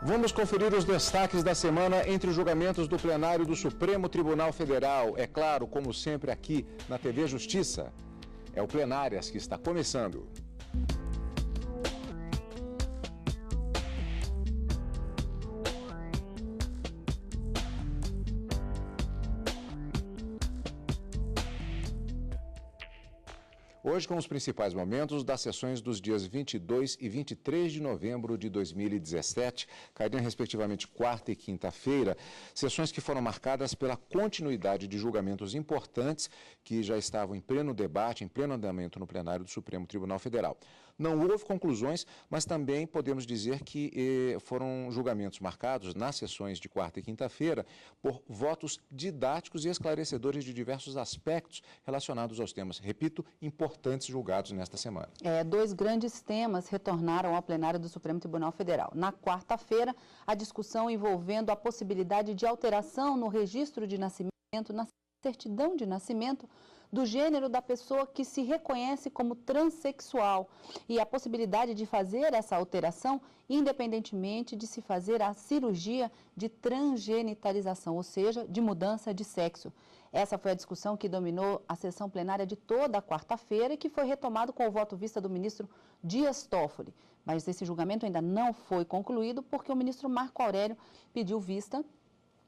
Vamos conferir os destaques da semana entre os julgamentos do plenário do Supremo Tribunal Federal. É claro, como sempre aqui na TV Justiça. É o Plenárias que está começando. Hoje com os principais momentos das sessões dos dias 22 e 23 de novembro de 2017, caíram respectivamente quarta e quinta-feira, sessões que foram marcadas pela continuidade de julgamentos importantes que já estavam em pleno debate, em pleno andamento no plenário do Supremo Tribunal Federal. Não houve conclusões, mas também podemos dizer que foram julgamentos marcados nas sessões de quarta e quinta-feira por votos didáticos e esclarecedores de diversos aspectos relacionados aos temas, repito, importantes julgados nesta semana. Dois grandes temas retornaram ao plenário do Supremo Tribunal Federal. Na quarta-feira, a discussão envolvendo a possibilidade de alteração no registro de nascimento, na certidão de nascimento, do gênero da pessoa que se reconhece como transexual e a possibilidade de fazer essa alteração independentemente de se fazer a cirurgia de transgenitalização, ou seja, de mudança de sexo. Essa foi a discussão que dominou a sessão plenária de toda a quarta-feira e que foi retomado com o voto vista do ministro Dias Toffoli. Mas esse julgamento ainda não foi concluído porque o ministro Marco Aurélio pediu vista.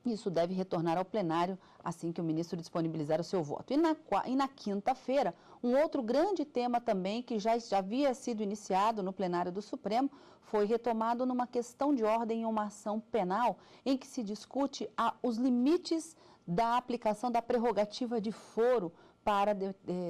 Isso deve retornar ao plenário assim que o ministro disponibilizar o seu voto. E na quinta-feira, um outro grande tema também que já havia sido iniciado no plenário do Supremo foi retomado numa questão de ordem em uma ação penal em que se discute os limites da aplicação da prerrogativa de foro para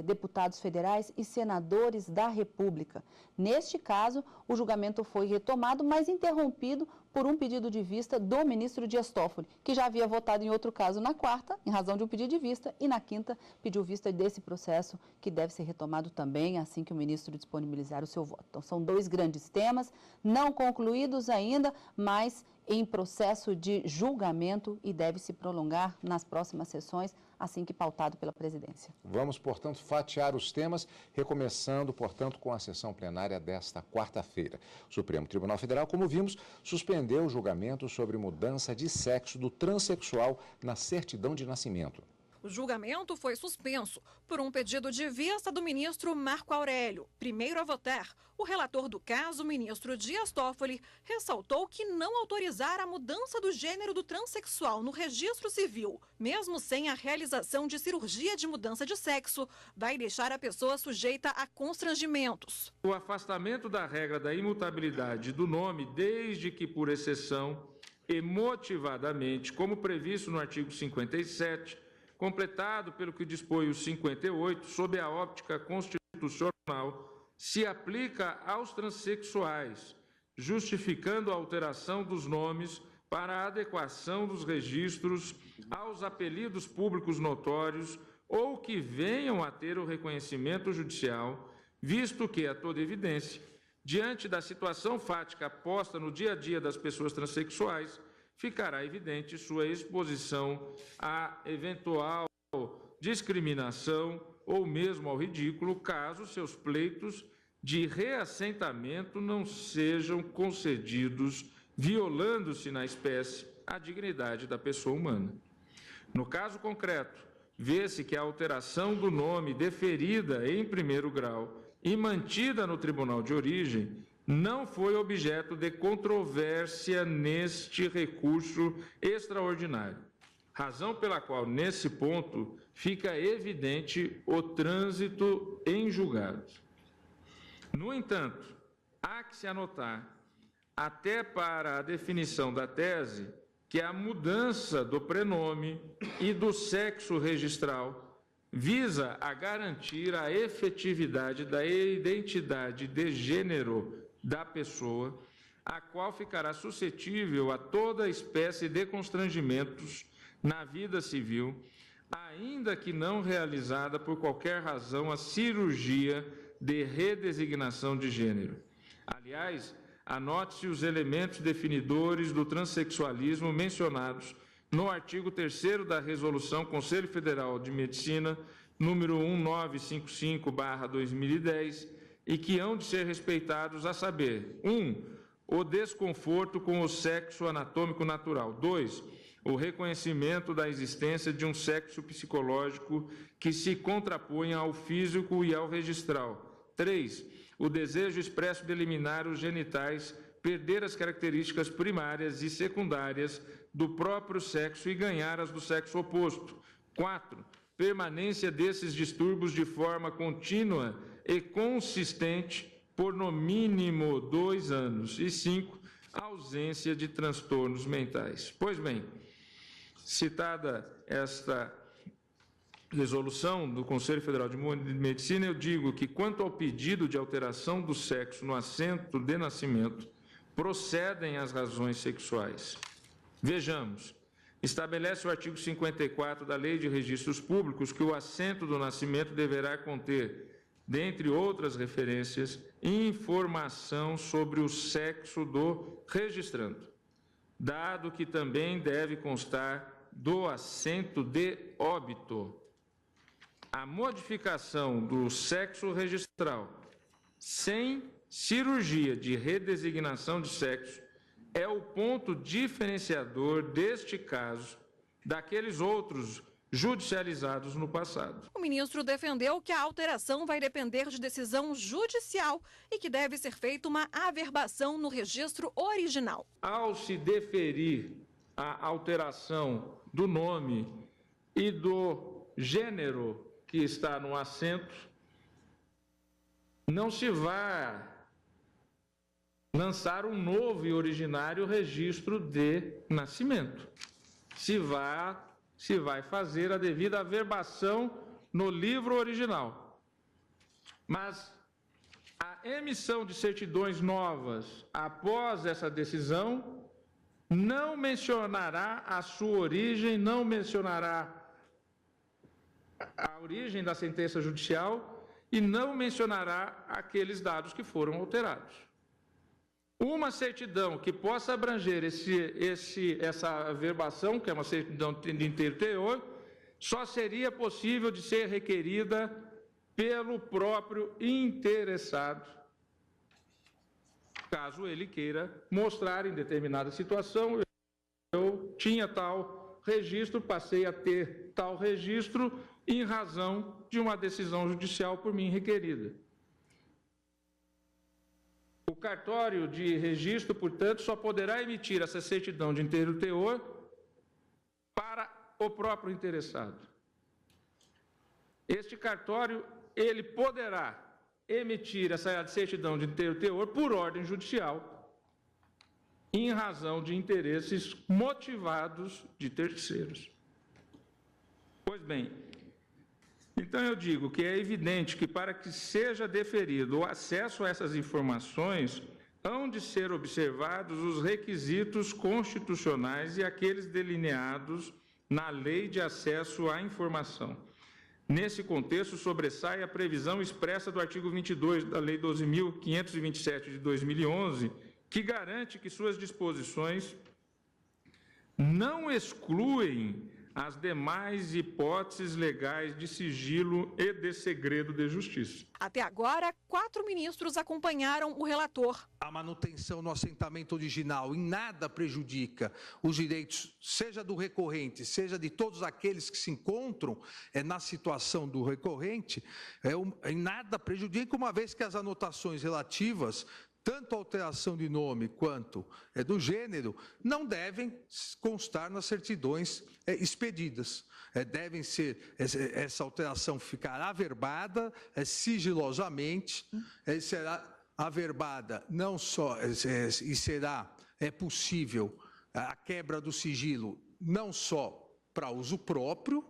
deputados federais e senadores da República. Neste caso, o julgamento foi retomado, mas interrompido por um pedido de vista do ministro Dias Toffoli, que já havia votado em outro caso na quarta, em razão de um pedido de vista, e na quinta pediu vista desse processo, que deve ser retomado também assim que o ministro disponibilizar o seu voto. Então, são dois grandes temas, não concluídos ainda, mas em processo de julgamento e deve se prolongar nas próximas sessões, assim que pautado pela presidência. Vamos, portanto, fatiar os temas, recomeçando, portanto, com a sessão plenária desta quarta-feira. O Supremo Tribunal Federal, como vimos, suspendeu o julgamento sobre mudança de sexo do transexual na certidão de nascimento. O julgamento foi suspenso por um pedido de vista do ministro Marco Aurélio. Primeiro a votar, o relator do caso, o ministro Dias Toffoli, ressaltou que não autorizar a mudança do gênero do transexual no registro civil, mesmo sem a realização de cirurgia de mudança de sexo, vai deixar a pessoa sujeita a constrangimentos. O afastamento da regra da imutabilidade do nome, desde que por exceção e motivadamente, como previsto no artigo 57, completado pelo que dispõe o 58, sob a óptica constitucional, se aplica aos transexuais, justificando a alteração dos nomes para a adequação dos registros aos apelidos públicos notórios ou que venham a ter o reconhecimento judicial, visto que, a toda evidência, diante da situação fática posta no dia a dia das pessoas transexuais, ficará evidente sua exposição a eventual discriminação ou mesmo ao ridículo, caso seus pleitos de reassentamento não sejam concedidos, violando-se na espécie a dignidade da pessoa humana. No caso concreto, vê-se que a alteração do nome deferida em primeiro grau e mantida no tribunal de origem não foi objeto de controvérsia neste recurso extraordinário, razão pela qual, nesse ponto, fica evidente o trânsito em julgados. No entanto, há que se anotar, até para a definição da tese, que a mudança do prenome e do sexo registral visa a garantir a efetividade da identidade de gênero da pessoa, a qual ficará suscetível a toda espécie de constrangimentos na vida civil, ainda que não realizada por qualquer razão a cirurgia de redesignação de gênero. Aliás, anote-se os elementos definidores do transexualismo mencionados no artigo 3º da Resolução Conselho Federal de Medicina, número 1955/2010, e que hão de ser respeitados, a saber, 1. o desconforto com o sexo anatômico natural. 2, o reconhecimento da existência de um sexo psicológico que se contraponha ao físico e ao registral. 3, o desejo expresso de eliminar os genitais, perder as características primárias e secundárias do próprio sexo e ganhar as do sexo oposto. 4, permanência desses distúrbios de forma contínua e consistente por no mínimo 2 anos. E 5, ausência de transtornos mentais. Pois bem, citada esta resolução do Conselho Federal de Medicina, eu digo que, quanto ao pedido de alteração do sexo no assento de nascimento, procedem as razões sexuais. Vejamos, estabelece o artigo 54 da Lei de Registros Públicos que o assento do nascimento deverá conter, dentre outras referências, informação sobre o sexo do registrando, dado que também deve constar do assento de óbito. A modificação do sexo registral sem cirurgia de redesignação de sexo é o ponto diferenciador deste caso daqueles outros judicializados no passado. O ministro defendeu que a alteração vai depender de decisão judicial e que deve ser feita uma averbação no registro original. Ao se deferir a alteração do nome e do gênero que está no assento, não se vai lançar um novo e originário registro de nascimento. Se vai fazer a devida averbação no livro original. Mas a emissão de certidões novas após essa decisão não mencionará a sua origem, não mencionará a origem da sentença judicial e não mencionará aqueles dados que foram alterados. Uma certidão que possa abranger essa averbação, que é uma certidão de inteiro teor, só seria possível de ser requerida pelo próprio interessado, caso ele queira mostrar em determinada situação: eu tinha tal registro, passei a ter tal registro em razão de uma decisão judicial por mim requerida. O cartório de registro, portanto, só poderá emitir essa certidão de inteiro teor para o próprio interessado. Este cartório, ele poderá emitir essa certidão de inteiro teor por ordem judicial, em razão de interesses motivados de terceiros. Pois bem, então eu digo que é evidente que, para que seja deferido o acesso a essas informações, hão de ser observados os requisitos constitucionais e aqueles delineados na Lei de Acesso à Informação. Nesse contexto, sobressai a previsão expressa do artigo 22 da Lei 12.527 de 2011, que garante que suas disposições não excluem as demais hipóteses legais de sigilo e de segredo de justiça. Até agora, 4 ministros acompanharam o relator. A manutenção no assentamento original em nada prejudica os direitos, seja do recorrente, seja de todos aqueles que se encontram na situação do recorrente, em nada prejudica, uma vez que as anotações relativas, tanto a alteração de nome quanto do gênero, não devem constar nas certidões expedidas. Devem ser, essa alteração ficará averbada sigilosamente, será averbada não só, e será possível a quebra do sigilo não só para uso próprio,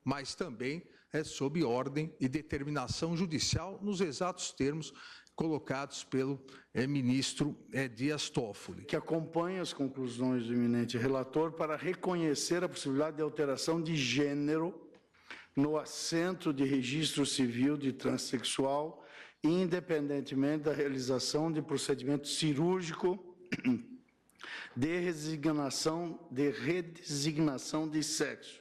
mas também sob ordem e determinação judicial, nos exatos termos colocados pelo ministro Dias Toffoli. Que acompanha as conclusões do eminente relator para reconhecer a possibilidade de alteração de gênero no assento de registro civil de transexual, independentemente da realização de procedimento cirúrgico de redesignação de sexo.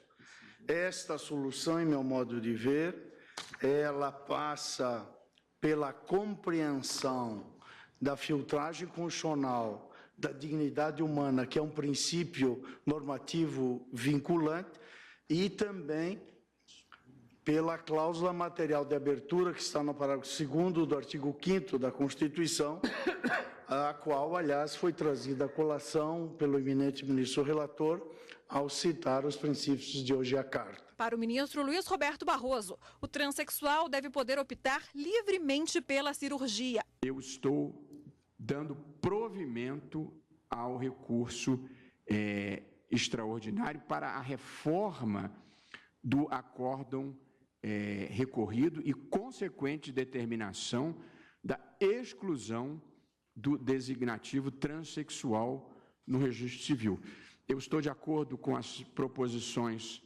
Esta solução, em meu modo de ver, ela passa pela compreensão da filtragem constitucional da dignidade humana, que é um princípio normativo vinculante, e também pela cláusula material de abertura, que está no parágrafo 2º do artigo 5º da Constituição, a qual, aliás, foi trazida à colação pelo eminente ministro relator, ao citar os princípios de hoje a carta. Para o ministro Luiz Roberto Barroso, o transexual deve poder optar livremente pela cirurgia. Eu estou dando provimento ao recurso extraordinário para a reforma do acórdão recorrido e consequente determinação da exclusão do designativo transexual no registro civil. Eu estou de acordo com as proposições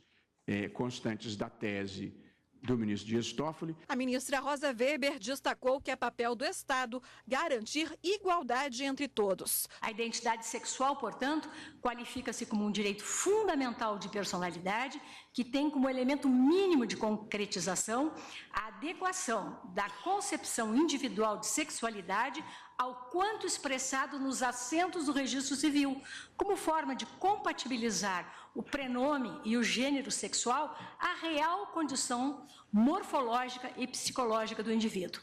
constantes da tese do ministro Dias Toffoli. A ministra Rosa Weber destacou que é papel do Estado garantir igualdade entre todos. A identidade sexual, portanto, qualifica-se como um direito fundamental de personalidade que tem como elemento mínimo de concretização a adequação da concepção individual de sexualidade ao quanto expressado nos assentos do registro civil, como forma de compatibilizar o prenome e o gênero sexual à real condição morfológica e psicológica do indivíduo.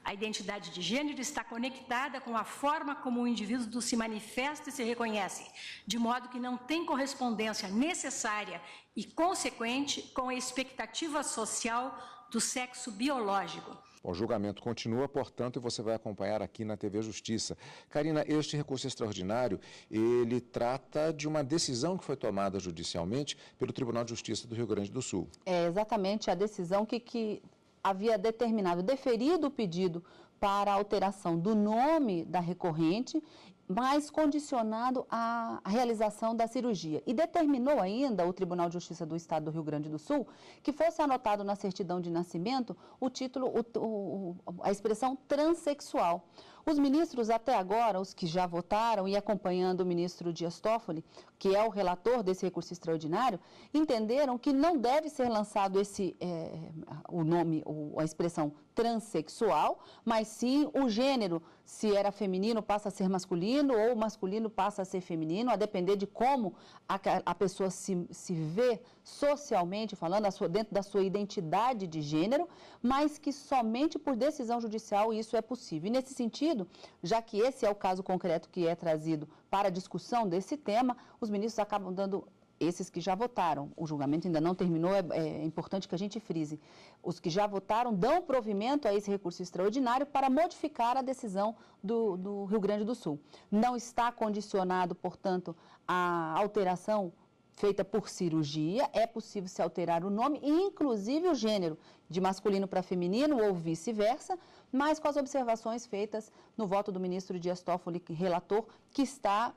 A identidade de gênero está conectada com a forma como o indivíduo se manifesta e se reconhece, de modo que não tem correspondência necessária e consequente com a expectativa social do sexo biológico. O julgamento continua, portanto, e você vai acompanhar aqui na TV Justiça. Karina, este recurso extraordinário, ele trata de uma decisão que foi tomada judicialmente pelo Tribunal de Justiça do Rio Grande do Sul. É exatamente a decisão que havia determinado, deferido o pedido para a alteração do nome da recorrente, mas condicionado à realização da cirurgia. E determinou ainda o Tribunal de Justiça do Estado do Rio Grande do Sul que fosse anotado na certidão de nascimento o título, a expressão transexual. Os ministros até agora, os que já votaram e acompanhando o ministro Dias Toffoli, que é o relator desse recurso extraordinário, entenderam que não deve ser lançado o nome, a expressão transexual, mas sim o gênero, se era feminino passa a ser masculino ou masculino passa a ser feminino, a depender de como a pessoa se vê socialmente falando, dentro da sua identidade de gênero, mas que somente por decisão judicial isso é possível. E nesse sentido, já que esse é o caso concreto que é trazido para a discussão desse tema, os ministros acabam dando, esses que já votaram, o julgamento ainda não terminou, é importante que a gente frise, os que já votaram dão provimento a esse recurso extraordinário para modificar a decisão do Rio Grande do Sul. Não está condicionado, portanto, a alteração feita por cirurgia, é possível se alterar o nome e inclusive o gênero, de masculino para feminino ou vice-versa, mas com as observações feitas no voto do ministro Dias Toffoli, relator, que está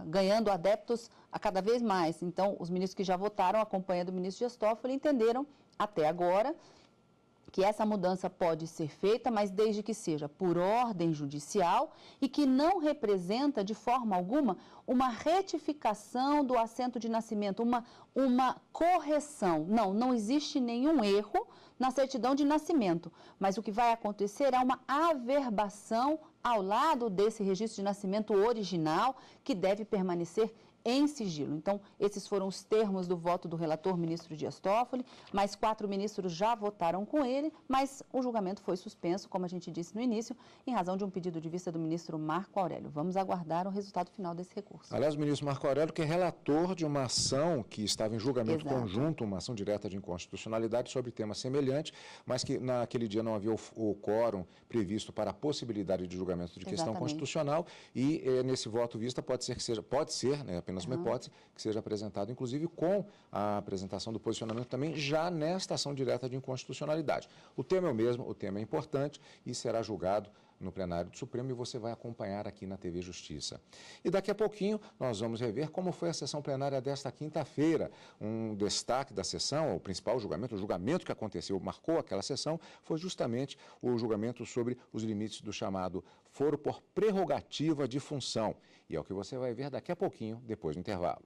ganhando adeptos a cada vez mais. Então, os ministros que já votaram, acompanhando o ministro Dias Toffoli, entenderam até agora que essa mudança pode ser feita, mas desde que seja por ordem judicial e que não representa de forma alguma uma retificação do assento de nascimento, uma correção. Não existe nenhum erro na certidão de nascimento, mas o que vai acontecer é uma averbação ao lado desse registro de nascimento original que deve permanecer em sigilo. Então, esses foram os termos do voto do relator, ministro Dias Toffoli, mais 4 ministros já votaram com ele, mas o julgamento foi suspenso, como a gente disse no início, em razão de um pedido de vista do ministro Marco Aurélio. Vamos aguardar o resultado final desse recurso. Aliás, o ministro Marco Aurélio, que é relator de uma ação que estava em julgamento conjunto, uma ação direta de inconstitucionalidade sobre tema semelhante, mas que naquele dia não havia o quórum previsto para a possibilidade de julgamento de questão constitucional e nesse voto vista pode ser, né, apenas uma hipótese, que seja apresentado, inclusive com a apresentação do posicionamento também já nesta ação direta de inconstitucionalidade. O tema é o mesmo, o tema é importante e será julgado no plenário do Supremo e você vai acompanhar aqui na TV Justiça. E daqui a pouquinho nós vamos rever como foi a sessão plenária desta quinta-feira. Um destaque da sessão, o principal julgamento, o julgamento que aconteceu, marcou aquela sessão, foi justamente o julgamento sobre os limites do chamado foro por prerrogativa de função. E é o que você vai ver daqui a pouquinho, depois do intervalo.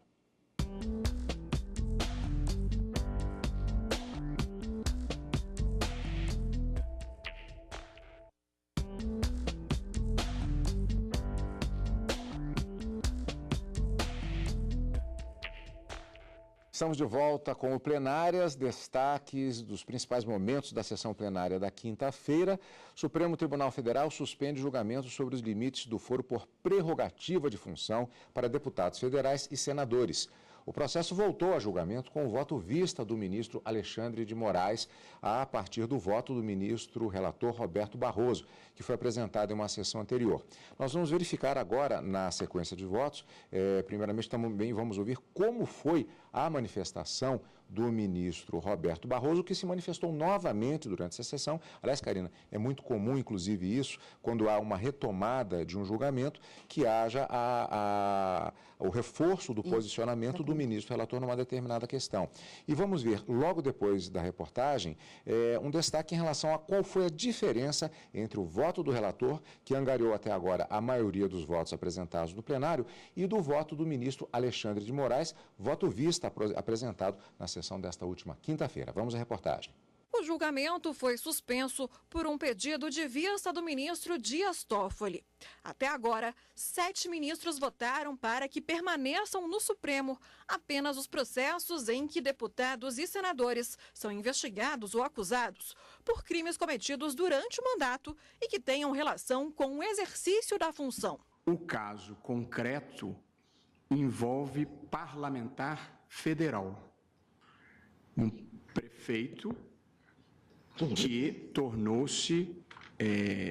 Estamos de volta com o Plenárias, destaques dos principais momentos da sessão plenária da quinta-feira. Supremo Tribunal Federal suspende julgamento sobre os limites do foro por prerrogativa de função para deputados federais e senadores. O processo voltou a julgamento com o voto vista do ministro Alexandre de Moraes, a partir do voto do ministro relator Roberto Barroso, que foi apresentado em uma sessão anterior. Nós vamos verificar agora, na sequência de votos, primeiramente também vamos ouvir como foi a manifestação do ministro Roberto Barroso, que se manifestou novamente durante essa sessão. Aliás, Karina, é muito comum, inclusive, isso, quando há uma retomada de um julgamento, que haja o reforço do posicionamento do ministro relator numa determinada questão. E vamos ver, logo depois da reportagem, um destaque em relação a qual foi a diferença entre o voto do relator, que angariou até agora a maioria dos votos apresentados no plenário, e do voto do ministro Alexandre de Moraes, voto vista apresentado na sessão desta última quinta-feira. Vamos à reportagem. O julgamento foi suspenso por um pedido de vista do ministro Dias Toffoli. Até agora, 7 ministros votaram para que permaneçam no Supremo apenas os processos em que deputados e senadores são investigados ou acusados por crimes cometidos durante o mandato e que tenham relação com o exercício da função. O caso concreto envolve parlamentar federal. Um prefeito que tornou-se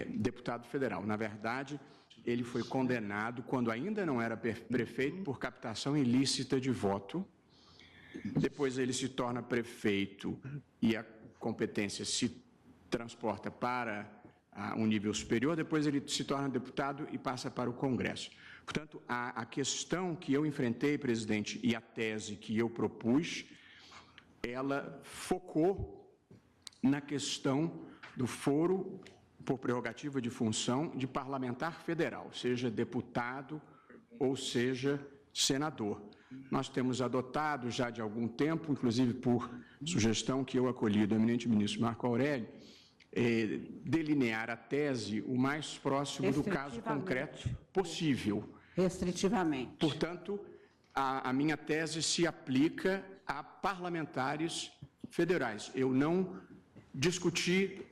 deputado federal. Na verdade, ele foi condenado, quando ainda não era prefeito, por captação ilícita de voto. Depois ele se torna prefeito e a competência se transporta para um nível superior. Depois ele se torna deputado e passa para o Congresso. Portanto, a questão que eu enfrentei, presidente, e a tese que eu propus, ela focou na questão do foro por prerrogativa de função de parlamentar federal, seja deputado ou seja senador. Nós temos adotado já de algum tempo, inclusive por sugestão que eu acolhi do eminente ministro Marco Aurélio, delinear a tese o mais próximo do caso concreto possível. Restritivamente. Portanto, a minha tese se aplica a parlamentares federais. Eu não discuti,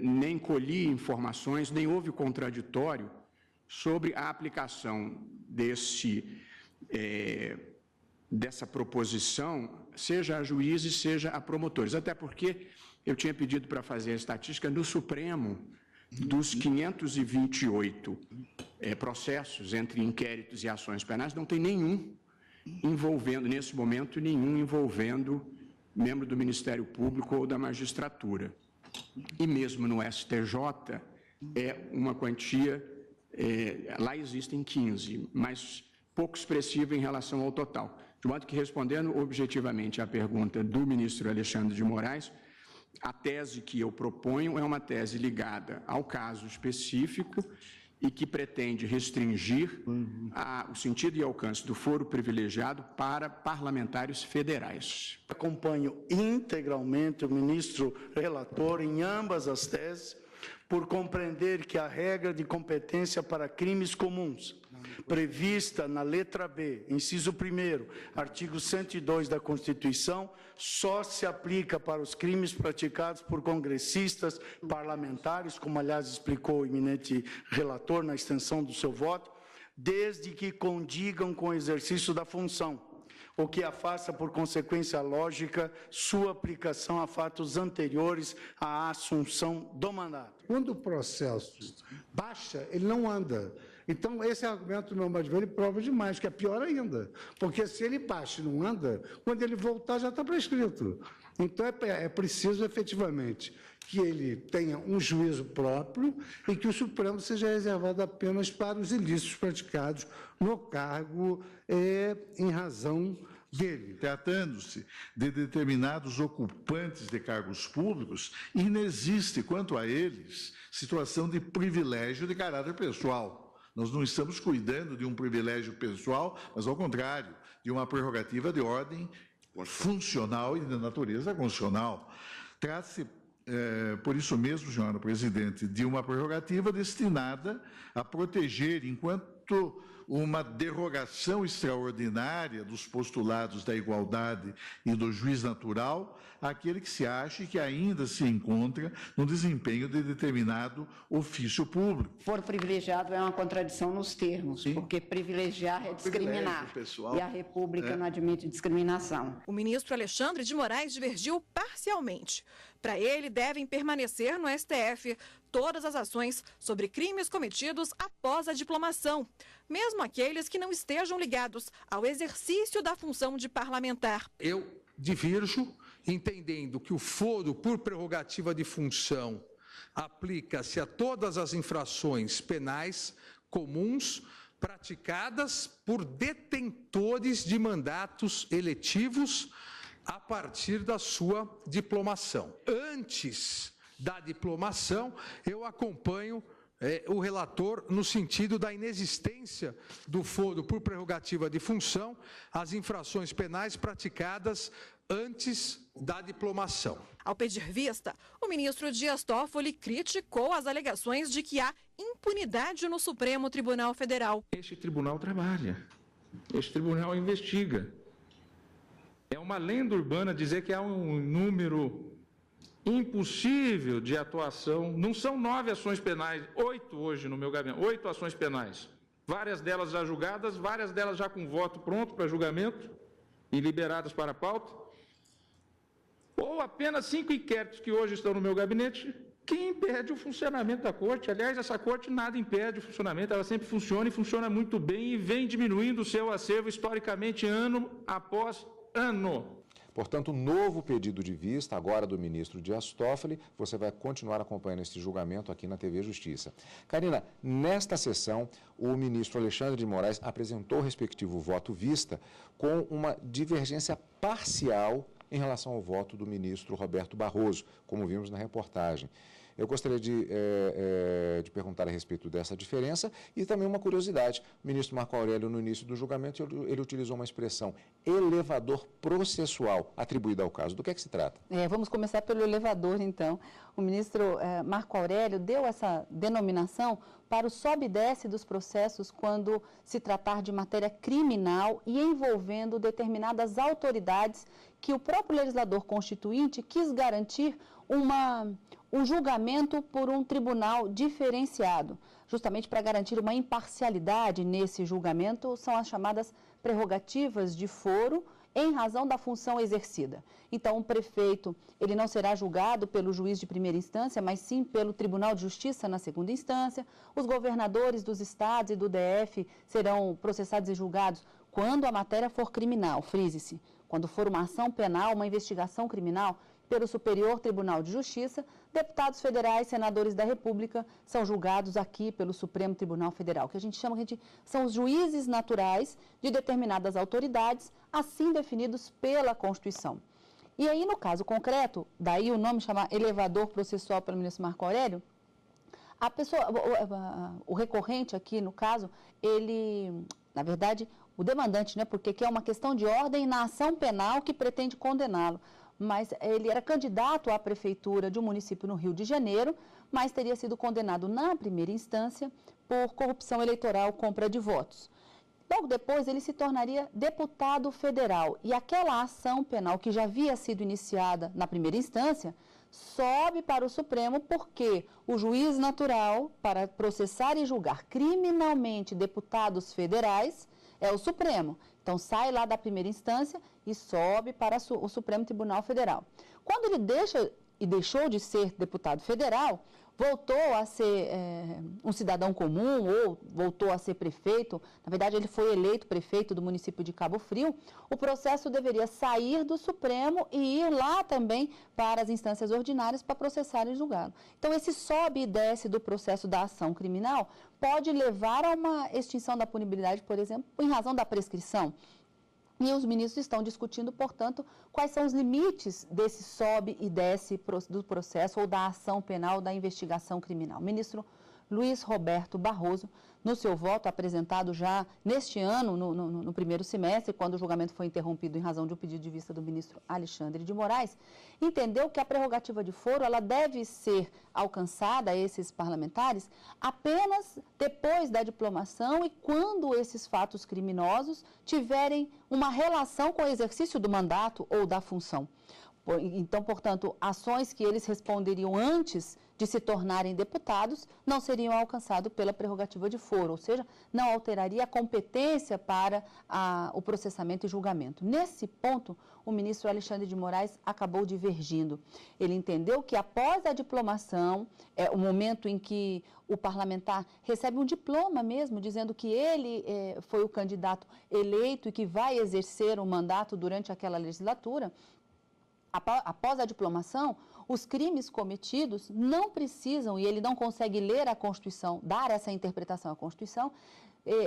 nem colhi informações, nem houve contraditório sobre a aplicação dessa proposição, seja a juízes, seja a promotores. Até porque eu tinha pedido para fazer a estatística no Supremo dos 528 processos entre inquéritos e ações penais, não tem nenhum envolvendo, nesse momento, nenhum envolvendo membro do Ministério Público ou da magistratura. E mesmo no STJ, é uma quantia, lá existem 15, mas pouco expressiva em relação ao total. De modo que, respondendo objetivamente à pergunta do ministro Alexandre de Moraes, a tese que eu proponho é uma tese ligada ao caso específico e que pretende restringir o sentido e alcance do foro privilegiado para parlamentares federais. Acompanho integralmente o ministro relator em ambas as teses, por compreender que a regra de competência para crimes comuns, prevista na letra B, inciso 1º, artigo 102 da Constituição, só se aplica para os crimes praticados por congressistas, parlamentares, como aliás explicou o eminente relator na extensão do seu voto, desde que condigam com o exercício da função, o que afasta, por consequência lógica, sua aplicação a fatos anteriores à assunção do mandato. Quando o processo baixa, ele não anda. Então, esse argumento do meu mais velho prova demais, que é pior ainda. Porque se ele baixa e não anda, quando ele voltar já está prescrito. Então, é preciso, efetivamente, que ele tenha um juízo próprio e que o Supremo seja reservado apenas para os ilícitos praticados no cargo em razão dele. Tratando-se de determinados ocupantes de cargos públicos, inexiste, quanto a eles, situação de privilégio de caráter pessoal. Nós não estamos cuidando de um privilégio pessoal, mas, ao contrário, de uma prerrogativa de ordem funcional e de natureza constitucional. Trata-se, por isso mesmo, senhora presidente, de uma prerrogativa destinada a proteger, enquanto uma derrogação extraordinária dos postulados da igualdade e do juiz natural àquele que se acha que ainda se encontra no desempenho de determinado ofício público. For privilegiado é uma contradição nos termos, sim, porque privilegiar é discriminar, e a República não admite discriminação. O ministro Alexandre de Moraes divergiu parcialmente. Para ele, devem permanecer no STF todas as ações sobre crimes cometidos após a diplomação, mesmo aqueles que não estejam ligados ao exercício da função de parlamentar. Eu divirjo, entendendo que o foro por prerrogativa de função aplica-se a todas as infrações penais comuns praticadas por detentores de mandatos eletivos a partir da sua diplomação. Antes da diplomação, eu acompanho o relator no sentido da inexistência do foro por prerrogativa de função às infrações penais praticadas antes da diplomação. Ao pedir vista, o ministro Dias Toffoli criticou as alegações de que há impunidade no Supremo Tribunal Federal. Este tribunal trabalha, este tribunal investiga. É uma lenda urbana dizer que há um número impossível de atuação. Não são 9 ações penais, 8 hoje no meu gabinete, 8 ações penais. Várias delas já julgadas, várias delas já com voto pronto para julgamento e liberadas para pauta. Ou apenas 5 inquéritos que hoje estão no meu gabinete, que impede o funcionamento da Corte. Aliás, essa Corte nada impede o funcionamento, ela sempre funciona e funciona muito bem e vem diminuindo o seu acervo historicamente ano após ano. Portanto, novo pedido de vista, agora do ministro Dias Toffoli, você vai continuar acompanhando esse julgamento aqui na TV Justiça. Karina, nesta sessão, o ministro Alexandre de Moraes apresentou o respectivo voto vista com uma divergência parcial em relação ao voto do ministro Roberto Barroso, como vimos na reportagem. Eu gostaria de perguntar a respeito dessa diferença e também uma curiosidade. O ministro Marco Aurélio, no início do julgamento, ele utilizou uma expressão elevador processual atribuída ao caso. Do que é que se trata? Vamos começar pelo elevador, então. O ministro Marco Aurélio deu essa denominação para o sobe e desce dos processos quando se tratar de matéria criminal e envolvendo determinadas autoridades que o próprio legislador constituinte quis garantir um julgamento por um tribunal diferenciado, justamente para garantir uma imparcialidade nesse julgamento, são as chamadas prerrogativas de foro em razão da função exercida. Então, o prefeito, ele não será julgado pelo juiz de primeira instância, mas sim pelo Tribunal de Justiça na segunda instância. Os governadores dos estados e do DF serão processados e julgados quando a matéria for criminal, frise-se, quando for uma ação penal, uma investigação criminal, pelo Superior Tribunal de Justiça, deputados federais, senadores da República são julgados aqui pelo Supremo Tribunal Federal, que a gente chama são os juízes naturais de determinadas autoridades, assim definidos pela Constituição. E aí, no caso concreto, daí o nome chama elevador processual pelo ministro Marco Aurélio, a pessoa, o recorrente aqui, no caso, ele, na verdade, o demandante, né, porque que é uma questão de ordem na ação penal que pretende condená-lo. Mas ele era candidato à prefeitura de um município no Rio de Janeiro, mas teria sido condenado na primeira instância por corrupção eleitoral, compra de votos. Logo depois, ele se tornaria deputado federal e aquela ação penal que já havia sido iniciada na primeira instância sobe para o Supremo porque o juiz natural para processar e julgar criminalmente deputados federais é o Supremo. Então, sai lá da primeira instância e sobe para o Supremo Tribunal Federal. Quando ele deixou de ser deputado federal, voltou a ser um cidadão comum ou voltou a ser prefeito, na verdade ele foi eleito prefeito do município de Cabo Frio, o processo deveria sair do Supremo e ir lá também para as instâncias ordinárias para processar e julgá-lo. Então esse sobe e desce do processo da ação criminal pode levar a uma extinção da punibilidade, por exemplo, em razão da prescrição. E os ministros estão discutindo, portanto, quais são os limites desse sobe e desce do processo ou da ação penal da investigação criminal. O ministro Luiz Roberto Barroso, no seu voto apresentado já neste ano, no primeiro semestre, quando o julgamento foi interrompido em razão de um pedido de vista do ministro Alexandre de Moraes, entendeu que a prerrogativa de foro ela deve ser alcançada a esses parlamentares apenas depois da diplomação e quando esses fatos criminosos tiverem uma relação com o exercício do mandato ou da função. Então, portanto, ações que eles responderiam antes de se tornarem deputados não seriam alcançados pela prerrogativa de foro, ou seja, não alteraria a competência para o processamento e julgamento. Nesse ponto, o ministro Alexandre de Moraes acabou divergindo. Ele entendeu que após a diplomação, o momento em que o parlamentar recebe um diploma mesmo, dizendo que ele foi o candidato eleito e que vai exercer o mandato durante aquela legislatura, após a diplomação, os crimes cometidos não precisam, e ele não consegue ler a Constituição, dar essa interpretação à Constituição,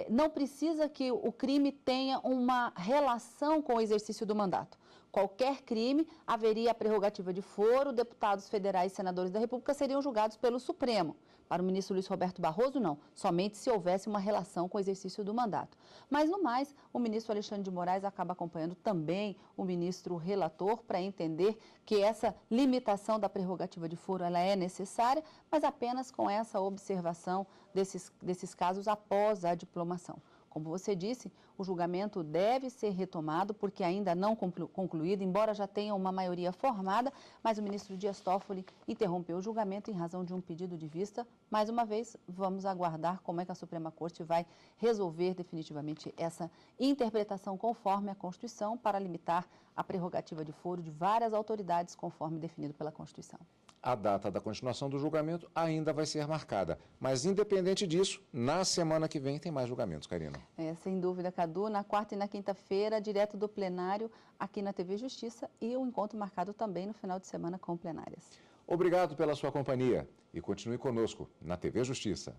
não precisa que o crime tenha uma relação com o exercício do mandato. Qualquer crime, haveria a prerrogativa de foro, deputados federais e senadores da República seriam julgados pelo Supremo. Para o ministro Luiz Roberto Barroso, não, somente se houvesse uma relação com o exercício do mandato. Mas, no mais, o ministro Alexandre de Moraes acaba acompanhando também o ministro relator para entender que essa limitação da prerrogativa de foro ela é necessária, mas apenas com essa observação desses casos após a diplomação. Como você disse, o julgamento deve ser retomado porque ainda não concluído, embora já tenha uma maioria formada, mas o ministro Dias Toffoli interrompeu o julgamento em razão de um pedido de vista. Mais uma vez, vamos aguardar como é que a Suprema Corte vai resolver definitivamente essa interpretação conforme a Constituição para limitar a prerrogativa de foro de várias autoridades conforme definido pela Constituição. A data da continuação do julgamento ainda vai ser marcada, mas independente disso, na semana que vem tem mais julgamentos, Karina. Sem dúvida, Cadu, na quarta e na quinta-feira, direto do plenário aqui na TV Justiça e o encontro marcado também no final de semana com plenárias. Obrigado pela sua companhia e continue conosco na TV Justiça.